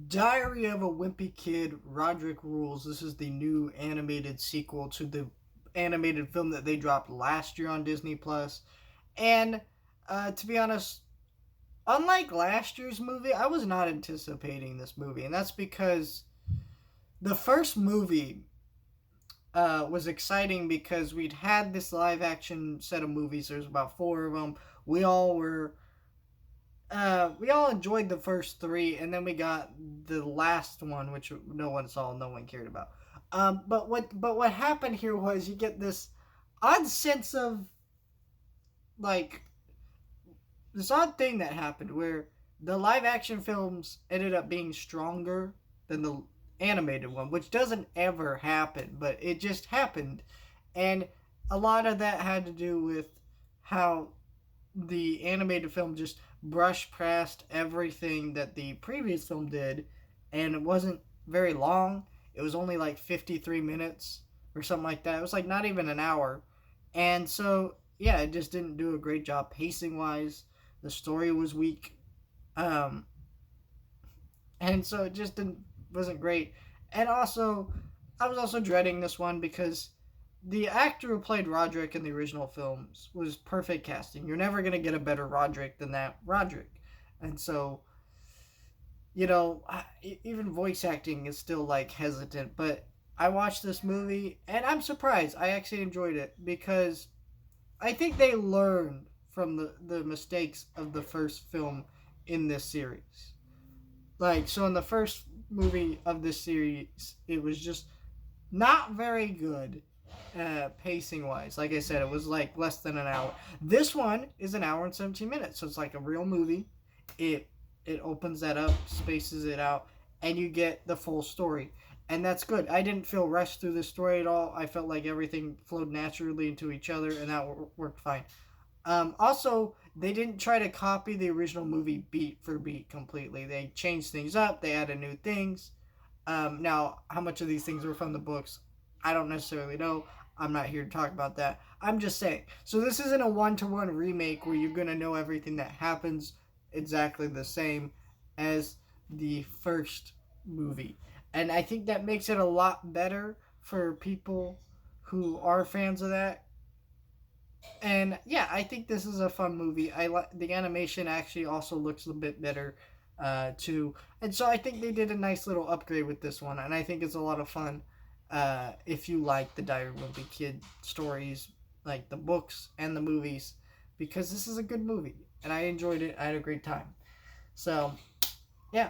Diary of a Wimpy Kid, Roddick Rules. This is the new animated sequel to the animated film that they dropped last year on Disney Plus. And to be honest, unlike last year's movie, I was not anticipating this movie, and that's because the first movie was exciting because we'd had this live action set of movies. There's about four of them. We all were we all enjoyed the first three, and then we got the last one, which no one saw, no one cared about. But what happened here was you get this odd sense of like this odd thing that happened where the live action films ended up being stronger than the animated one, which doesn't ever happen, but it just happened, and a lot of that had to do with how the animated film just brushed past everything that the previous film did, and it wasn't very long. It was only like 53 minutes or something like that. It was like not even an hour. And so, yeah, it just didn't do a great job pacing wise. The story was weak. Um, and so it just didn't wasn't great. And also, I was also dreading this one because the actor who played Roderick in the original films was perfect casting. You're never gonna get a better Roderick than that Roderick, and so even voice acting is still like hesitant. But I watched this movie and I'm surprised. I actually enjoyed it because I think they learned from the mistakes of the first film in this series. Like, so in the first movie of this series, it was just not very good pacing wise. Like I said, it was like less than an hour. This one is an hour and 17 minutes, so it's like a real movie. It opens that up, spaces it out, and you get the full story. And that's good. I didn't feel rushed through the story at all. I felt like everything flowed naturally into each other, and that worked fine. Also, they didn't try to copy the original movie beat for beat completely. They changed things up. They added new things. Now, how much of these things were from the books, I don't necessarily know. I'm not here to talk about that. I'm just saying. So this isn't a one-to-one remake where you're gonna know everything that happens exactly the same as the first movie, and I think that makes it a lot better for people who are fans of that. And yeah, I think this is a fun movie. I like the animation. Actually, also looks a bit better, too. And so I think they did a nice little upgrade with this one, and I think it's a lot of fun. If you like the Diary of a Wimpy Kid stories, like the books and the movies, because this is a good movie, and I enjoyed it. I had a great time. So, yeah.